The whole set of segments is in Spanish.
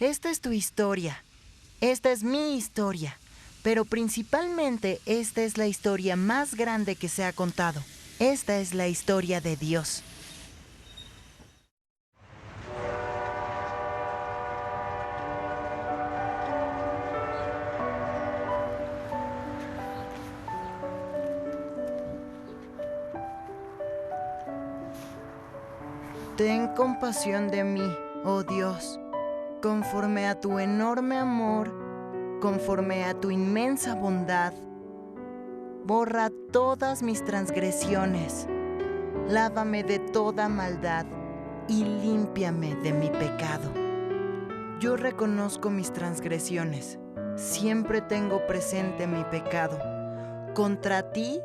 Esta es tu historia. Esta es mi historia. Pero principalmente esta es la historia más grande que se ha contado. Esta es la historia de Dios. Ten compasión de mí, oh Dios, conforme a tu enorme amor, conforme a tu inmensa bondad. Borra todas mis transgresiones, lávame de toda maldad y límpiame de mi pecado. Yo reconozco mis transgresiones, siempre tengo presente mi pecado. Contra ti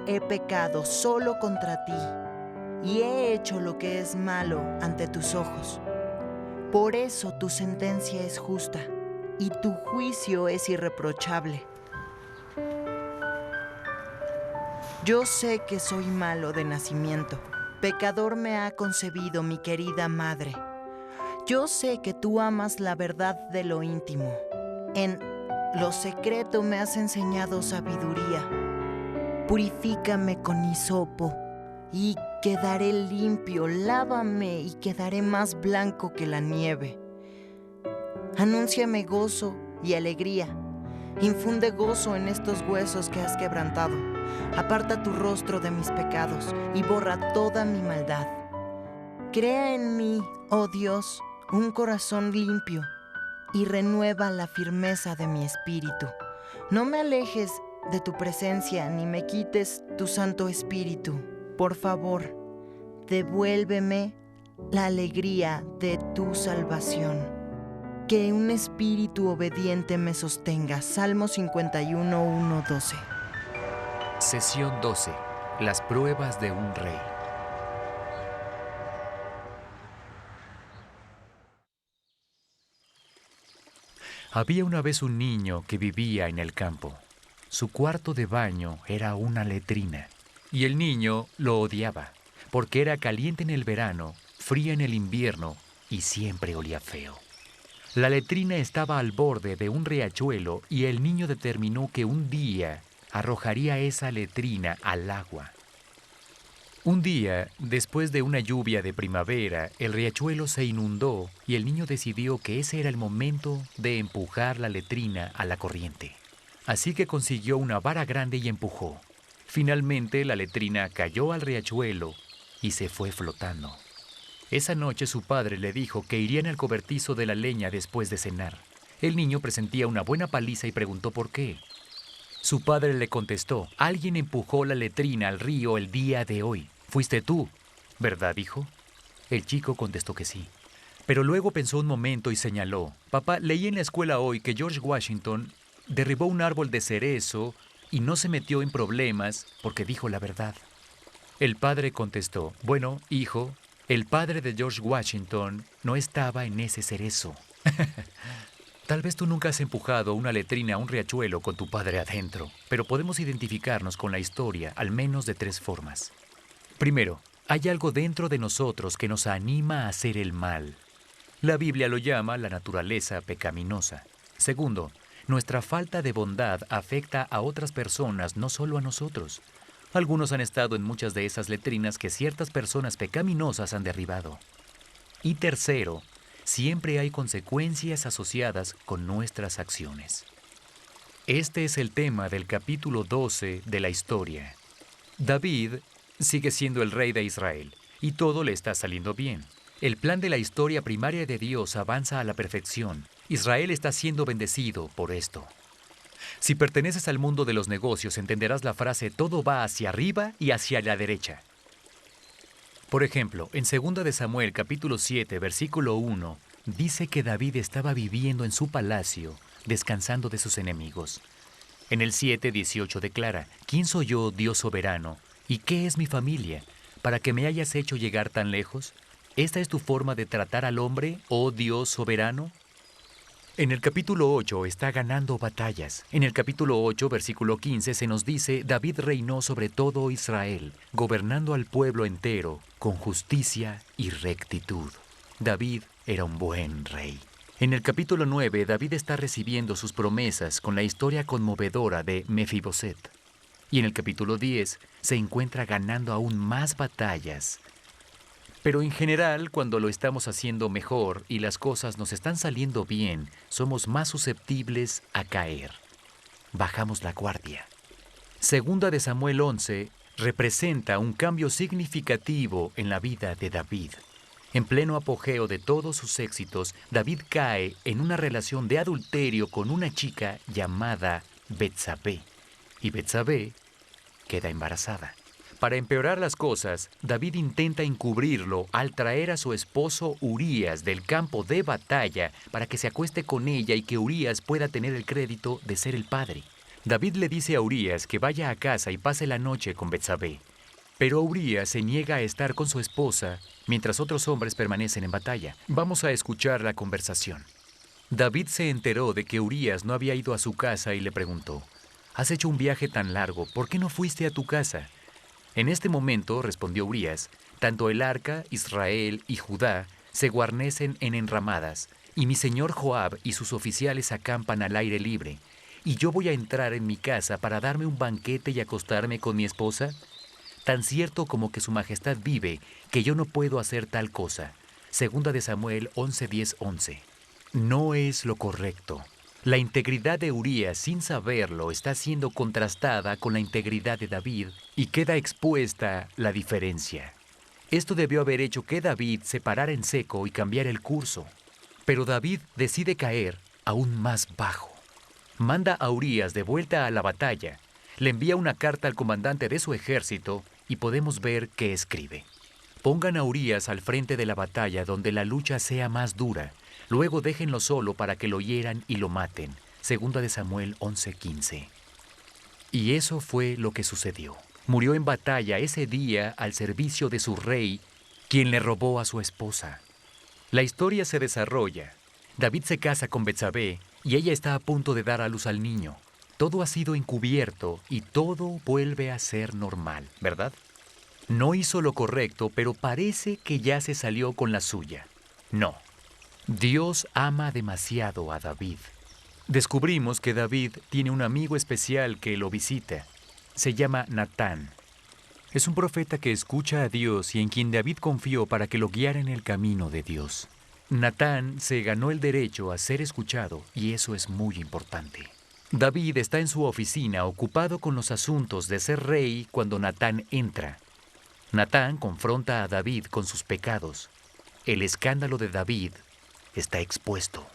he pecado, solo contra ti, y he hecho lo que es malo ante tus ojos. Por eso tu sentencia es justa y tu juicio es irreprochable. Yo sé que soy malo de nacimiento. Pecador me ha concebido mi querida madre. Yo sé que tú amas la verdad de lo íntimo. En lo secreto me has enseñado sabiduría. Purifícame con hisopo y quedaré limpio. Lávame y quedaré más blanco que la nieve. Anúnciame gozo y alegría. Infunde gozo en estos huesos que has quebrantado. Aparta tu rostro de mis pecados y borra toda mi maldad. Crea en mí, oh Dios, un corazón limpio y renueva la firmeza de mi espíritu. No me alejes de tu presencia ni me quites tu Santo Espíritu. Por favor, devuélveme la alegría de tu salvación. Que un espíritu obediente me sostenga. Salmo 51, 1, 12. Sesión 12. Las pruebas de un rey. Había una vez un niño que vivía en el campo. Su cuarto de baño era una letrina, y el niño lo odiaba, porque era caliente en el verano, fría en el invierno y siempre olía feo. La letrina estaba al borde de un riachuelo y el niño determinó que un día arrojaría esa letrina al agua. Un día, después de una lluvia de primavera, el riachuelo se inundó y el niño decidió que ese era el momento de empujar la letrina a la corriente. Así que consiguió una vara grande y empujó. Finalmente, la letrina cayó al riachuelo y se fue flotando. Esa noche su padre le dijo que irían al cobertizo de la leña después de cenar. El niño presentía una buena paliza y preguntó por qué. Su padre le contestó: alguien empujó la letrina al río el día de hoy. Fuiste tú, ¿verdad, hijo? El chico contestó que sí. Pero luego pensó un momento y señaló: papá, leí en la escuela hoy que George Washington derribó un árbol de cerezo y no se metió en problemas porque dijo la verdad. El padre contestó: bueno, hijo, el padre de George Washington no estaba en ese cerezo. Tal vez tú nunca has empujado una letrina a un riachuelo con tu padre adentro, pero podemos identificarnos con la historia al menos de 3 formas. Primero, hay algo dentro de nosotros que nos anima a hacer el mal. La Biblia lo llama la naturaleza pecaminosa. Segundo, nuestra falta de bondad afecta a otras personas, no solo a nosotros. Algunos han estado en muchas de esas letrinas que ciertas personas pecaminosas han derribado. Y tercero, siempre hay consecuencias asociadas con nuestras acciones. Este es el tema del capítulo 12 de la historia. David sigue siendo el rey de Israel y todo le está saliendo bien. El plan de la historia primaria de Dios avanza a la perfección. Israel está siendo bendecido por esto. Si perteneces al mundo de los negocios, entenderás la frase todo va hacia arriba y hacia la derecha. Por ejemplo, en 2 de Samuel capítulo 7, versículo 1, dice que David estaba viviendo en su palacio, descansando de sus enemigos. En el 7:18 declara: ¿quién soy yo, Dios soberano? ¿Y qué es mi familia, para que me hayas hecho llegar tan lejos? ¿Esta es tu forma de tratar al hombre, oh Dios soberano? En el capítulo 8 está ganando batallas. En el capítulo 8, versículo 15, se nos dice: David reinó sobre todo Israel, gobernando al pueblo entero con justicia y rectitud. David era un buen rey. En el capítulo 9, David está recibiendo sus promesas con la historia conmovedora de Mefiboset. Y en el capítulo 10 se encuentra ganando aún más batallas. Pero en general, cuando lo estamos haciendo mejor y las cosas nos están saliendo bien, somos más susceptibles a caer. Bajamos la guardia. Segunda de Samuel 11 representa un cambio significativo en la vida de David. En pleno apogeo de todos sus éxitos, David cae en una relación de adulterio con una chica llamada Betsabé. Y Betsabé queda embarazada. Para empeorar las cosas, David intenta encubrirlo al traer a su esposo Urías del campo de batalla para que se acueste con ella y que Urías pueda tener el crédito de ser el padre. David le dice a Urías que vaya a casa y pase la noche con Betsabé. Pero Urías se niega a estar con su esposa mientras otros hombres permanecen en batalla. Vamos a escuchar la conversación. David se enteró de que Urías no había ido a su casa y le preguntó: «Has hecho un viaje tan largo, ¿por qué no fuiste a tu casa?» En este momento, respondió Urías, tanto el arca, Israel y Judá se guarnecen en enramadas, y mi señor Joab y sus oficiales acampan al aire libre, y yo voy a entrar en mi casa para darme un banquete y acostarme con mi esposa. Tan cierto como que su majestad vive, que yo no puedo hacer tal cosa. Segunda de Samuel 11:10-11. No es lo correcto. La integridad de Urías, sin saberlo, está siendo contrastada con la integridad de David y queda expuesta la diferencia. Esto debió haber hecho que David se parara en seco y cambiara el curso. Pero David decide caer aún más bajo. Manda a Urías de vuelta a la batalla, le envía una carta al comandante de su ejército y podemos ver que escribe: «Pongan a Urías al frente de la batalla donde la lucha sea más dura. Luego déjenlo solo para que lo hieran y lo maten». Segunda de Samuel 11:15. Y eso fue lo que sucedió. Murió en batalla ese día al servicio de su rey, quien le robó a su esposa. La historia se desarrolla. David se casa con Betsabé y ella está a punto de dar a luz al niño. Todo ha sido encubierto y todo vuelve a ser normal, ¿verdad? No hizo lo correcto, pero parece que ya se salió con la suya. No. Dios ama demasiado a David. Descubrimos que David tiene un amigo especial que lo visita. Se llama Natán. Es un profeta que escucha a Dios y en quien David confió para que lo guiara en el camino de Dios. Natán se ganó el derecho a ser escuchado y eso es muy importante. David está en su oficina ocupado con los asuntos de ser rey cuando Natán entra. Natán confronta a David con sus pecados. El escándalo de David está expuesto.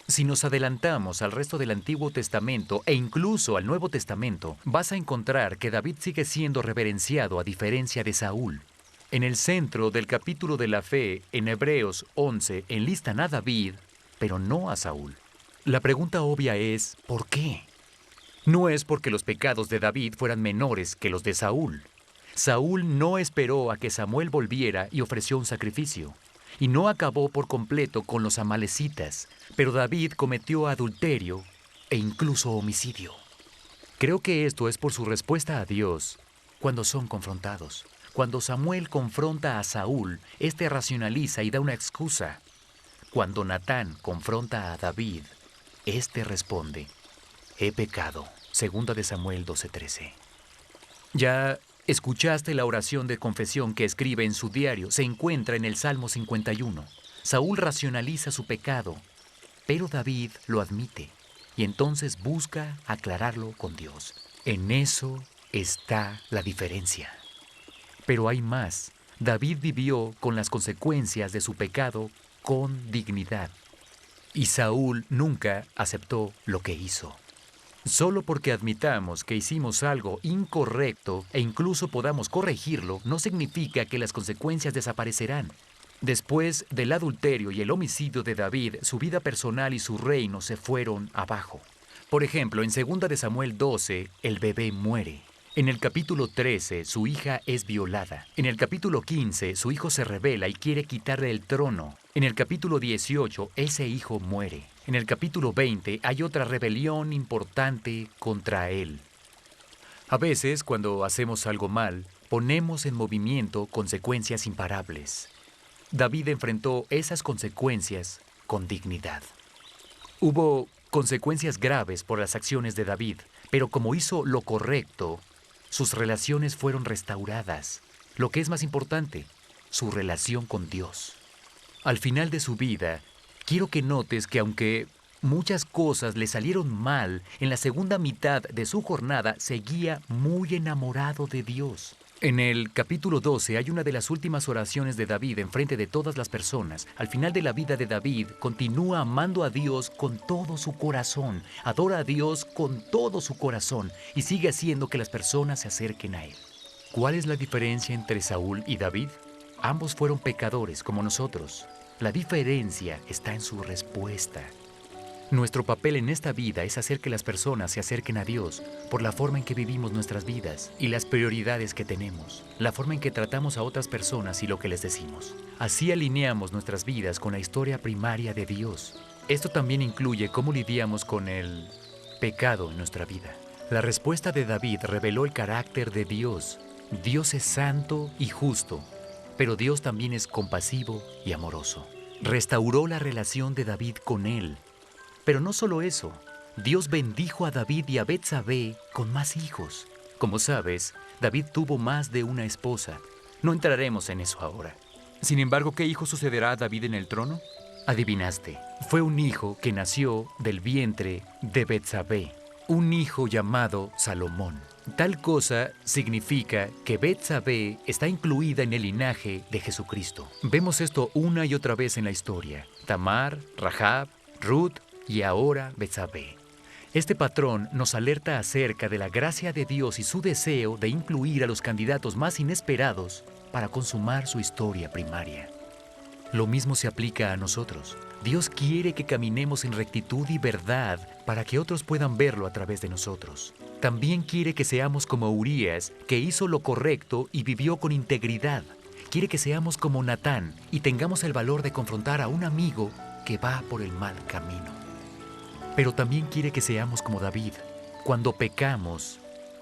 Si nos adelantamos al resto del Antiguo Testamento e incluso al Nuevo Testamento, vas a encontrar que David sigue siendo reverenciado a diferencia de Saúl. En el centro del capítulo de la fe, en Hebreos 11, enlistan a David, pero no a Saúl. La pregunta obvia es, ¿por qué? No es porque los pecados de David fueran menores que los de Saúl. Saúl no esperó a que Samuel volviera y ofreció un sacrificio. Y no acabó por completo con los amalecitas, pero David cometió adulterio e incluso homicidio. Creo que esto es por su respuesta a Dios cuando son confrontados. Cuando Samuel confronta a Saúl, este racionaliza y da una excusa. Cuando Natán confronta a David, este responde: «He pecado». Segunda de Samuel 12:13. Ya escuchaste la oración de confesión que escribe en su diario. Se encuentra en el Salmo 51. Saúl racionaliza su pecado, pero David lo admite y entonces busca aclararlo con Dios. En eso está la diferencia. Pero hay más. David vivió con las consecuencias de su pecado con dignidad. Y Saúl nunca aceptó lo que hizo. Solo porque admitamos que hicimos algo incorrecto e incluso podamos corregirlo, no significa que las consecuencias desaparecerán. Después del adulterio y el homicidio de David, su vida personal y su reino se fueron abajo. Por ejemplo, en 2 de Samuel 12, el bebé muere. En el capítulo 13, su hija es violada. En el capítulo 15, su hijo se rebela y quiere quitarle el trono. En el capítulo 18, ese hijo muere. En el capítulo 20, hay otra rebelión importante contra él. A veces, cuando hacemos algo mal, ponemos en movimiento consecuencias imparables. David enfrentó esas consecuencias con dignidad. Hubo consecuencias graves por las acciones de David, pero como hizo lo correcto, sus relaciones fueron restauradas. Lo que es más importante, su relación con Dios. Al final de su vida, quiero que notes que aunque muchas cosas le salieron mal, en la segunda mitad de su jornada seguía muy enamorado de Dios. En el capítulo 12 hay una de las últimas oraciones de David en frente de todas las personas. Al final de la vida de David, continúa amando a Dios con todo su corazón, adora a Dios con todo su corazón y sigue haciendo que las personas se acerquen a Él. ¿Cuál es la diferencia entre Saúl y David? Ambos fueron pecadores como nosotros. La diferencia está en su respuesta. Nuestro papel en esta vida es hacer que las personas se acerquen a Dios por la forma en que vivimos nuestras vidas y las prioridades que tenemos, la forma en que tratamos a otras personas y lo que les decimos. Así alineamos nuestras vidas con la historia primaria de Dios. Esto también incluye cómo lidiamos con el pecado en nuestra vida. La respuesta de David reveló el carácter de Dios. Dios es santo y justo, pero Dios también es compasivo y amoroso. Restauró la relación de David con Él. Pero no solo eso, Dios bendijo a David y a Betsabé con más hijos. Como sabes, David tuvo más de una esposa. No entraremos en eso ahora. Sin embargo, ¿qué hijo sucederá a David en el trono? Adivinaste, fue un hijo que nació del vientre de Betsabé, un hijo llamado Salomón. Tal cosa significa que Betsabé está incluida en el linaje de Jesucristo. Vemos esto una y otra vez en la historia. Tamar, Rahab, Ruth y ahora Betsabé. Este patrón nos alerta acerca de la gracia de Dios y su deseo de incluir a los candidatos más inesperados para consumar su historia primaria. Lo mismo se aplica a nosotros. Dios quiere que caminemos en rectitud y verdad para que otros puedan verlo a través de nosotros. También quiere que seamos como Urías, que hizo lo correcto y vivió con integridad. Quiere que seamos como Natán y tengamos el valor de confrontar a un amigo que va por el mal camino. Pero también quiere que seamos como David. Cuando pecamos,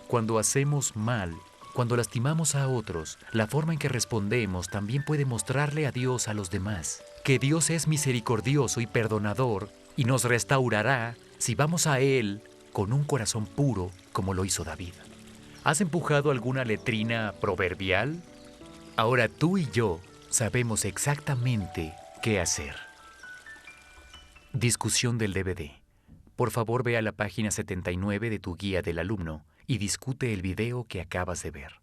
cuando hacemos mal, cuando lastimamos a otros, la forma en que respondemos también puede mostrarle a Dios a los demás que Dios es misericordioso y perdonador y nos restaurará si vamos a Él con un corazón puro como lo hizo David. ¿Has empujado alguna letrina proverbial? Ahora tú y yo sabemos exactamente qué hacer. Discusión del DVD. Por favor, ve a la página 79 de tu guía del alumno y discute el video que acabas de ver.